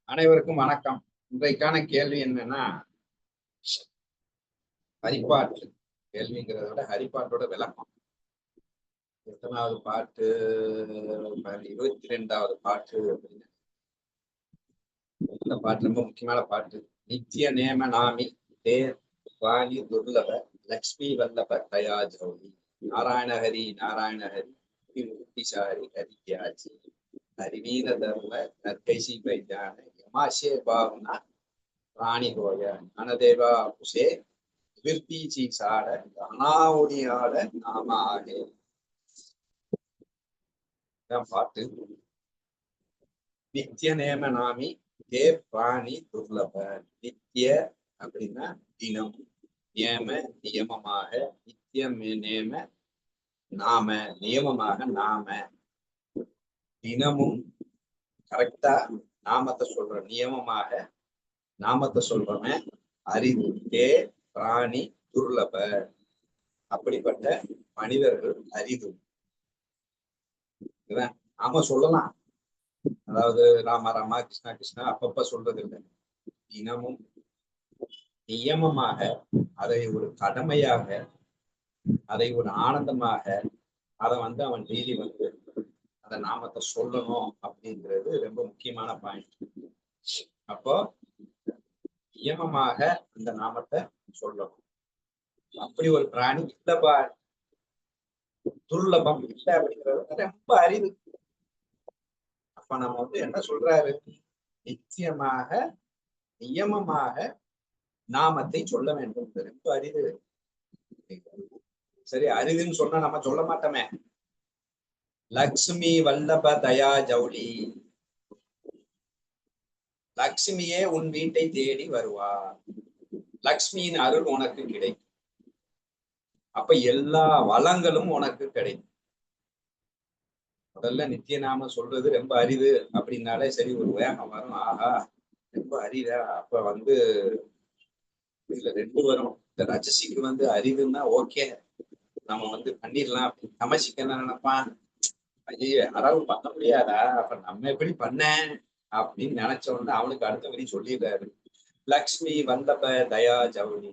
அனைவருக்கும் வணக்கம். இன்றைக்கான கேள்வி என்னன்னா, ஹரிப்பாட்டு கேள்விங்கிறத விட ஹரிப்பாட்டோட விளக்கம். எத்தனாவது பாட்டு? 22வது பாட்டு அப்படின்னு. இந்த பாட்டு ரொம்ப முக்கியமான பாட்டு. நித்திய நேம நாமி தேர் வாணி துர்லப லக்ஷ்மி வல்லப தயா ஜௌலி நாராயணஹரி நாராயணஹரி முக்திசாரி ஹரியாஜி ஹரிவீர தர்ம நற்கைசி வைத்தான யமாஷே பாவனா ராணி கோய அனதேவா புஷே விருத்தி சாட அனாவுடியாட நாம ஆகே. பாட்டு. நித்திய நேம நாமி தே பிராணி துர்லப. நித்திய அப்படின்னா தினம், நியம நியமமாக, நித்தியம் நேம நாம நியமமாக, நாம தினமும் கரெக்டா நாமத்தை சொல்ற, நியமமாக நாமத்தை சொல்றவன் அரிது. தே பிராணி துர்லப. அப்படிப்பட்ட மனிதர்கள் அரிது. நாம சொல்லலாம், அதாவது ராமா ராமா கிருஷ்ணா கிருஷ்ணா அப்பப்ப சொல்றது இல்லை. தினமும் நியமமாக, அதை ஒரு கடமையாக, அதை ஒரு ஆனந்தமாக, அதை அவன் டெய்லி அந்த நாமத்தை சொல்லணும் அப்படிங்கிறது ரொம்ப முக்கியமான பாயிண்ட். அப்போ நியமமாக அந்த நாமத்தை சொல்லணும். அப்படி ஒரு பிராணி இல்லப்பா, துர்லபம் இல்லை அப்படிங்கிறது ரொம்ப அரிது. அப்ப நம்ம என்ன சொல்றாரு? நிச்சயமாக நியமமாக நாமத்தை சொல்ல வேண்டும். ரொம்ப அரிது. சரி, அரிதுன்னு சொன்னா நம்ம சொல்ல மாட்டோமே. லக்ஷ்மி வல்லப தயா ஜவுளி, லக்ஷ்மியே உன் வீட்டை தேடி வருவார். லக்ஷ்மியின் அருள் உனக்கு கிடைக்கும். அப்ப எல்லா வளங்களும் உனக்கு கிடைக்கும். முதல்ல நித்திய நாம சொல்றது ரொம்ப அரிது அப்படின்னாலே சரி, ஒரு வேகம் வரும். ஆஹா, ரொம்ப அரிதா. அப்ப இதுல ரெண்டு வரும். இந்த ரஜசிக்கு அரிதுன்னா ஓகே, நம்ம பண்ணிடலாம். தமசிக்கு என்ன நினைப்பான்? ஐயோ, யாராவது பண்ண முடியாதா, அப்ப நம்ம எப்படி பண்ண அப்படின்னு நினைச்ச உடனே அவனுக்கு அடுத்த வரி சொல்லிடுறாரு, லக்ஷ்மி வல்லப தயா ஜவுளி.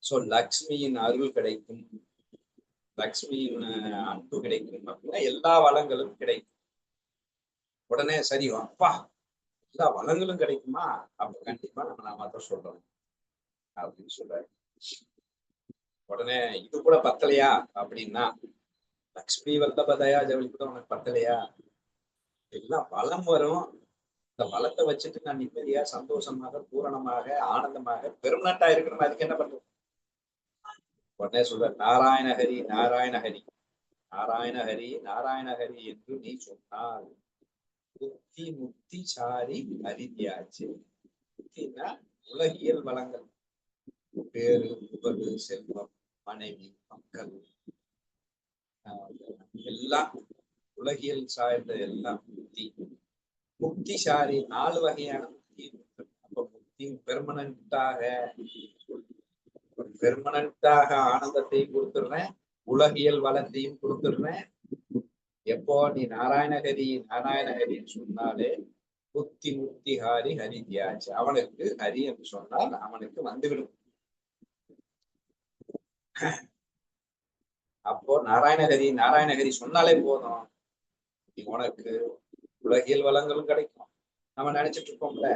சோ லக்ஷ்மியின் அருள் கிடைக்கும், லக்ஷ்மியின் அன்பு கிடைக்கும் அப்படின்னா எல்லா வளங்களும் கிடைக்கும். உடனே சரி, அப்பா எல்லா வளங்களும் கிடைக்குமா, அப்ப கண்டிப்பா நம்ம நாம சொல்றோம் அப்படின்னு சொல்றாரு. உடனே இது கூட பத்தலையா அப்படின்னா, லக்ஷ்மி வல்லப தயா ஜவுளி கூட உனக்கு பத்தலையா? எல்லாம் வளம் வரும். இந்த வளத்தை வச்சுட்டு நான் நிம்மதியா, சந்தோஷமாக, பூரணமாக, ஆனந்தமாக, பெருநாட்டா இருக்கணும். அதுக்கு என்ன பண்றது? உடனே சொல்ற, நாராயணஹரி நாராயணஹரி நாராயணஹரி நாராயணஹரி என்று நீ சொன்னால் புத்தி முக்தி சாரி அரிதியாச்சு. புத்தினா உலகியல் வளங்கள், பேரு, புகழ், செல்வம், மனைவி, மக்கள், எல்லாம் உலகியல் சார்ந்த எல்லாம் புத்தி. முக்திசாரி 4 வகையான முக்தி. அப்ப முக்தி பெர்மனண்டாக ஆனந்தத்தையும் கொடுத்துடுறேன், உலகியல் வளத்தையும் கொடுத்துடுறேன். எப்போ நீ நாராயணஹரின்னு சொன்னாலே புத்தி முக்தி ஹாரி ஹரித்யாச்சு. அவனுக்கு ஹரி என்று சொன்னால் அவனுக்கு வந்துவிடும். அப்போ நாராயணஹரி சொன்னாலே போதும், உனக்கு உலகியல் வளங்களும் கிடைக்கும். நம்ம நினைச்சிட்டு இருக்கோம்ல,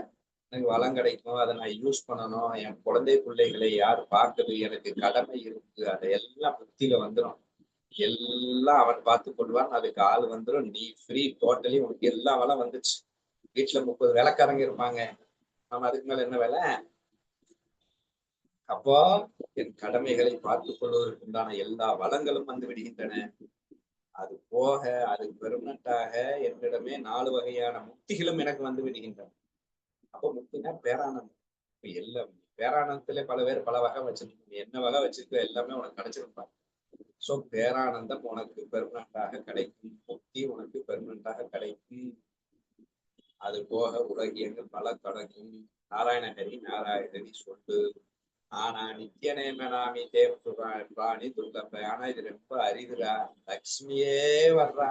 எனக்கு வளம் கிடைக்கும், அதை நான் யூஸ் பண்ணணும், என் குழந்தை பிள்ளைகளை யார் பார்க்குது, எனக்கு கடமை இருக்கு, அதையெல்லாம் புத்தியில வந்துடும். எல்லாம் அவன் பார்த்து கொள்வான். அதுக்கு ஆள் வந்துடும். நீ ஃப்ரீ, டோட்டலி உனக்கு எல்லா வளம் வந்துச்சு. வீட்டுல 30 வேலைக்காரங்க இருப்பாங்க, நம்ம அதுக்கு மேல என்ன வேலை? அப்போ என் கடமைகளை பார்த்துக் கொள்வதற்கு உண்டான எல்லா வளங்களும் வந்து விடுகின்றன. அது போக அது பெர்மனண்டாக என்னிடமே 4 வகையான முக்திகளும் எனக்கு வந்து விடுகின்றன. அப்போ முக்தினா பேரானந்தம். எல்லாம் பேரானந்தத்திலே பல பேர் பல வகை வச்சிருப்பாங்க. என்ன வகை வச்சிருக்க எல்லாமே உனக்கு கிடைச்சிருப்பாங்க. சோ பேரானந்தம் உனக்கு பெர்மனண்டாக கிடைக்கும், முக்தி உனக்கு பெர்மனண்டாக கிடைக்கும். அது போக உலகியங்கள் பல தொடங்கும். நாராயணஹரி சொல்லு. ஆனா நித்திய நேமனாமி தேவாணி துர்லப. ஆனா இது ரொம்ப அரிதுடா. லக்ஷ்மியே வர்றா.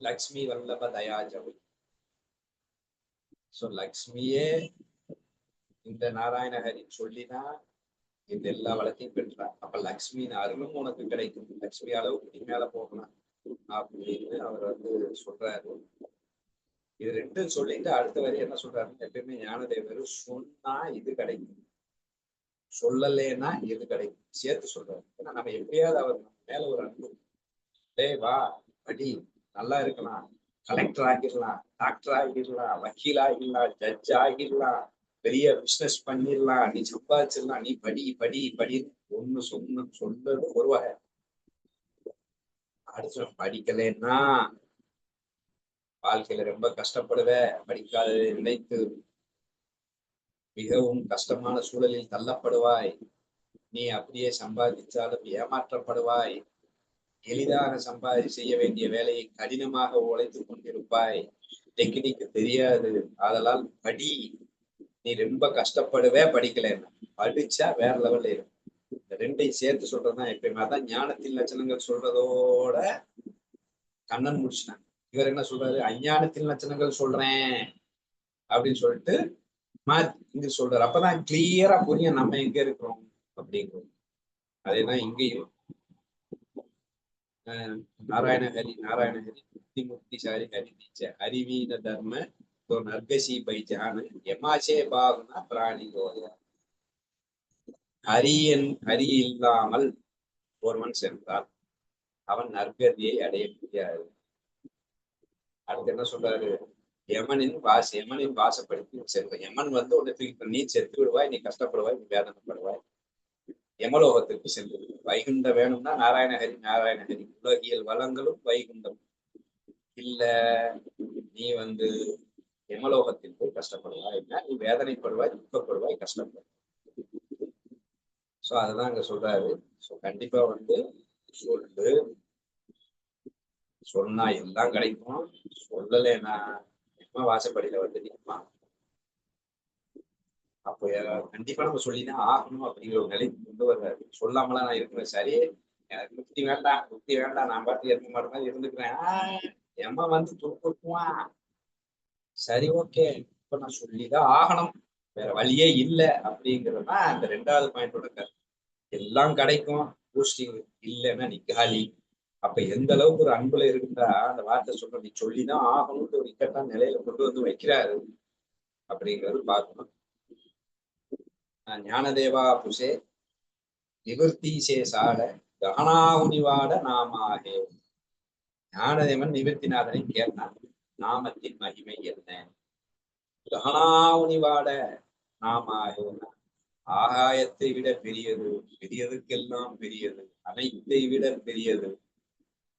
லக்ஷ்மி வல்லப தயா ஜவுளி. சோ லக்ஷ்மியே இந்த நாராயணஹரி சொல்லிதான் இந்த எல்லா வளத்தையும் பெற்றார். அப்ப லக்ஷ்மியின் அருளும் உனக்கு கிடைக்கும், லக்ஷ்மி அளவுக்கு நீ மேல போகலாம் அப்படின்னு அவர் சொல்றாரு. இது ரெண்டும் சொல்லிட்டு அடுத்த வரை என்ன சொல்றாருன்னு, எப்பயுமே ஞானதேவர் சொன்னா இது கிடைக்கும், சொல்லலைன்னா இது கிடைக்கும் சேர்த்து சொல்றாரு. ஏன்னா நம்ம எப்படியாவது அவர் மேல ஒரு அன்பு, டேய் வா படி, நல்லா இருக்கலாம், கலெக்டர் ஆகிடலாம், டாக்டர் ஆகிடலாம், வக்கீல் ஆகிடலாம், ஜட்ஜ் ஆகிடலாம், பெரிய பிசினஸ் பண்ணிடலாம், நீ சம்பாதிச்சிடலாம், நீ படி படி படின்னு ஒண்ணு சொல்றது ஒரு வகை. அடுத்து படிக்கலைன்னா வாழ்க்கையில ரொம்ப கஷ்டப்படுவ, படிக்காத நினைத்து மிகவும் கஷ்டமான சூழலில் தள்ளப்படுவாய், நீ அப்படியே சம்பாதிச்சாலும் ஏமாற்றப்படுவாய், எளிதாக செய்ய வேண்டிய வேலையை கடினமாக உழைத்துக் கொண்டிருப்பாய், டெக்னிக் தெரியாது, அதெல்லாம் படி, நீ ரொம்ப கஷ்டப்படுவே படிக்கலைன்னா, படிச்சா வேற லெவல்ல இருக்கும். இந்த ரெண்டையும் சேர்த்து சொல்றதுதான் எப்பயுமே. அதான் ஞானத்தின் லட்சணங்கள் சொல்றதோட கண்ணன் முடிச்சிட்டாங்க. இவர் என்ன சொல்றாரு, அஞ்ஞானத்தின் லட்சணங்கள் சொல்றேன் அப்படின்னு சொல்லிட்டு இங்க சொல்றாரு. அப்பதான் கிளியரா புரியும் நம்ம எங்க இருக்கிறோம் அப்படிங்கிறது. அதேதான் இங்கேயும் நாராயணஹரி முக்தி முக்திசாரி ஹரி தீச்ச ஹரிவீன தர்ம நர்கசி பைஜான எமாச்சே பாகுனா பிராணி கோய. ஹரி இல்லாமல் ஒருவன் சென்றால் அவன் நற்கதியை அடைய முடியாது. அடுத்து என்ன சொல்றாரு, யமனின் வாசப்படுத்தி செல்வன். யமன் உன்னை தூக்கி, நீ செத்து விடுவாய், நீ கஷ்டப்படுவாய், நீ வேதனைப்படுவாய், யமலோகத்திற்கு சென்று வைகுண்டம் வேணும்னா நாராயணஹரி. உலகியல் வளங்களும் வைகுண்டம் இல்ல, நீ யமலோகத்தில் போய் கஷ்டப்படுவாய், நீ வேதனைப்படுவாய், துக்கப்படுவாய், கஷ்டப்படுவாய். சோ அதுதான் அங்க சொல்றாரு. சோ கண்டிப்பா சொல்லு, சொன்னா எல்லாம் கிடைக்கும், சொல்லலைன்னா வாசப்படியில நிற்குமா. அப்போ கண்டிப்பா நம்ம சொல்லிதான் ஆகணும் அப்படிங்கிற ஒரு நிலைக்கு கொண்டு வர்றாரு. சொல்லாமலாம் நான் இருக்கிறேன், சரி எனக்கு முக்தி வேண்டாம், நான் பாட்டு இருக்க மாட்டேன் இருந்துக்கிறேன், எம்மா துப்புக்குவான், சரி ஓகே இப்ப நான் சொல்லிதான் ஆகணும், வேற வழியே இல்லை அப்படிங்கிறதுதான் அந்த 2வது பாயிண்டோட கருத்து. எல்லாம் கிடைக்கும், பூஸ்டிங் இல்லைன்னா நீ காலி. அப்ப எந்த அளவுக்கு ஒரு அன்புல இருந்தா அந்த வார்த்தை சொல்ற, நீ சொல்லிதான் ஆகணும்னு ஒரு இக்கட்டான நிலையில கொண்டு வைக்கிறாரு அப்படிங்கிறது பார்க்கணும். ஞானதேவா புஷே நிவர்த்தி சாட ககனாவுனிவாட நாமாகே. ஞானதேவன் நிவர்த்திநாதனை கேட்டான், நாமத்தின் மகிமை என்ன? ககனாவுனிவாட நாமாகே, ஆகாயத்தை விட பெரியது, பெரியதுக்கெல்லாம் பெரியது, அனைத்தை விட பெரியது,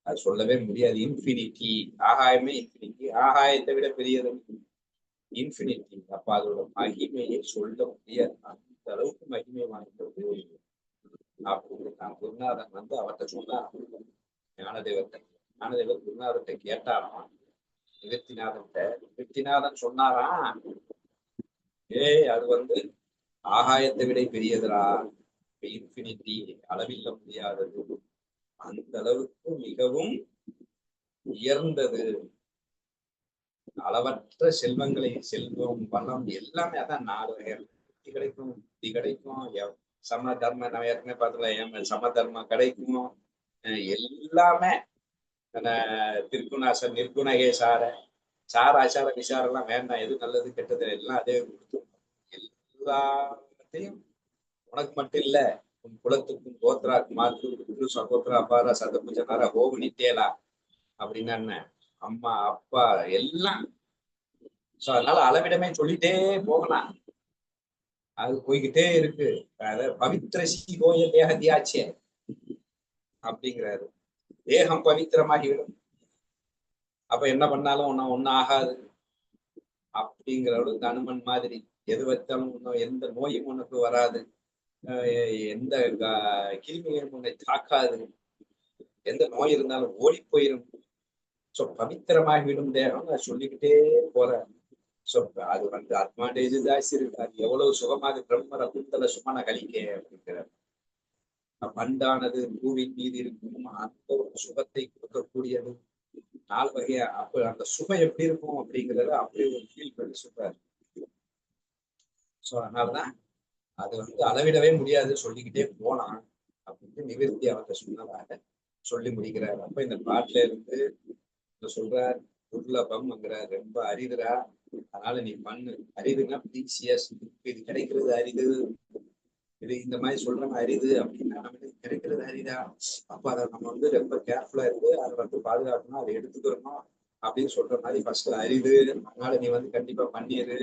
அது சொல்லவே முடியாது. இன்ஃபினிட்டி, ஆகாயமே இன்ஃபினிட்டி, ஆகாயத்தை விட பெரியது இன்ஃபினிட்டி. அப்ப அதோட மகிமையை சொல்ல முடியாது, அந்த அளவுக்கு மகிமை வாய்ந்தது அப்படின்னு நான் குருநாதன் அவர்கிட்ட சொன்னார். ஞானதேவர் குருநாதத்தை கேட்டாராம், நிவர்த்திநாதன் சொன்னாராம், அது ஆகாயத்தை விட பெரியதுரா, இன்ஃபினிட்டி, அளவில்ல முடியாதது, அந்த அளவுக்கு மிகவும் உயர்ந்தது, அளவற்ற செல்வம் வளம் எல்லாமே. அதான் 4 வகை கிடைக்கும், புத்தி கிடைக்கும், சம தர்மம், நம்ம ஏற்கனவே பார்த்துல சம தர்மம் கிடைக்கும், எல்லாமே திருக்குணாசர் நிர்குணகே சார ஆச்சார விசாரம் எல்லாம் வேண்டாம், எது நல்லது கெட்டது எல்லாம் அதே கொடுத்துரும். எல்லாத்தையும் உனக்கு மட்டும் இல்ல, உன் குலத்துக்கும் கோத்ராக்கு மாத்து சகோத்ரா அப்பாரா சதபுஜனாரா ஹோகு நித்தேலா அப்படின்னா என்ன, அம்மா அப்பா எல்லாம். சோ அதனால அளவிடமே சொல்லிட்டே போகலாம், அது போய்கிட்டே இருக்கு. பவித்திர சீகோய தேகத்தியாச்சே அப்படிங்கிறாரு, தேகம் பவித்திரமாகிவிடும், அப்ப என்ன பண்ணாலும் ஒன்னும் ஆகாது அப்படிங்கிறவளுக்கு அனுமன் மாதிரி, எது வச்சாலும் எந்த நோயும் உனக்கு வராது, எந்த கிருமியும் உன்னை தாக்காது, எந்த நோய் இருந்தாலும் ஓடி போயிடும், சோ பவித்திரமாகிவிடும் தேகம். நான் சொல்லிக்கிட்டே போறேன். சோ அது அட்வான்டேஜ் ஜாஸ்தி இருக்கு, அது எவ்வளவு சுகமாக பிரம்மர குந்தல சுமன கலிக்கே அப்படிங்கிறார். பண்டானது பூவின் மீது இருக்கும் அந்த ஒரு சுகத்தை கொடுக்கக்கூடியது, 4 வகையா அப்ப அந்த சுமை எப்படி இருக்கும் அப்படிங்கிறத அப்படி ஒரு ஃபீல் பண்ணி சொல்றாரு. ஸோ அதனாலதான் அது அளவிடவே முடியாது, சொல்லிக்கிட்டே போலாம் அப்படின்னு நிவர்த்தி அவர்கிட்ட சொன்னதாக சொல்லி முடிக்கிறார். அப்ப இந்த பாட்டுல இருந்து சொல்றார், துர்லபம்ங்கிறார், ரொம்ப அரிதுரா, அதனால நீ பண்ணு. அரிதுன்னா ப்ரீசியஸ், இது கிடைக்கிறது அரிது, இது இந்த மாதிரி சொல்ற அரிது அப்படின்னா நமக்கு கிடைக்கிறது அரிதா, அப்ப அதை நம்ம ரொம்ப கேர்ஃபுல்லா இருந்து அதை பாதுகாக்கணும், அதை எடுத்துக்கிறோம் அப்படின்னு சொல்ற மாதிரி ஃபர்ஸ்ட் அரிது, அதனால நீ கண்டிப்பா பண்ணிடு.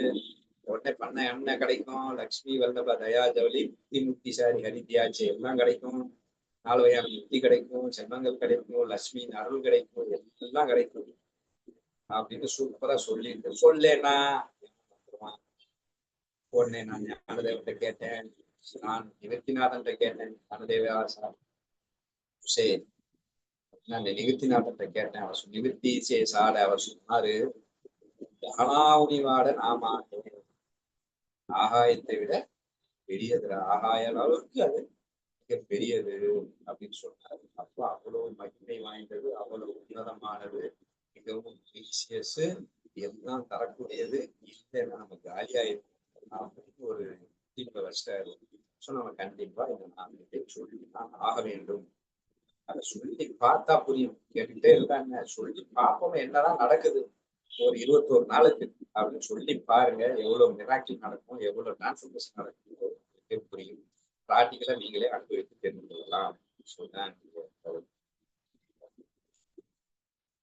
உடனே பண்ண எண்ணெய் கிடைக்கும், லக்ஷ்மி வல்லப தயா ஜவுளி முக்தி முக்தி சாரி ஹரித்தியாச்சு எல்லாம் கிடைக்கும், 4 வகையான முக்தி கிடைக்கும், செல்வங்கள் கிடைக்கும், லட்சுமியின் அருள் கிடைக்கும், எல்லாம் கிடைக்கும் அப்படின்னு சூப்பரா சொல்லிட்டு சொல்லேன்னா உடனே நான் ஞானதேவன்கிட்ட கேட்டேன், நான் நிவர்த்திநாதன்கிட்ட கேட்டேன், ஞானதேவா சார் சரி நான் நிவர்த்திநாதன்கிட்ட கேட்டேன். அவர் நிவர்த்தி சாட அவர் சொன்னாரு, தானாவுனிவாட நாம ஆகாயத்தை விட பெரியது, ஆகாய அளவுக்கு அது மிக பெரியது அப்படின்னு சொன்னாரு. அப்ப அவ்வளவு மகிமை வாய்ந்தது, அவ்வளவு உன்னதமானது, மிகவும் ப்ரீசியஸ், எல்லாம் தரக்கூடியது, இல்லைன்னா நம்ம காலியாயிருக்கும் அப்படின்னு ஒரு தீர்ப்பை வச்சிட்டாரு. ஸோ நம்ம கண்டிப்பா இந்த 4 சொல்லி நான் ஆக வேண்டும். அதை சொல்லி பார்த்தா புரியும், கேட்டுக்கிட்டே இருக்காங்க, சொல்லி பார்ப்போம் என்னதான் நடக்குது ஒரு 21 நாளுக்கு அப்படின்னு சொல்லி பாருங்க, எவ்வளவு மிராக்கிள் நடக்கும், எவ்வளவு டிரான்ஸ்ஃபர்மேஷன் நடக்கும் புரியும். பிராக்டிக்கலா நீங்களே அனுபவித்து தெரிந்து கொள்ளலாம்.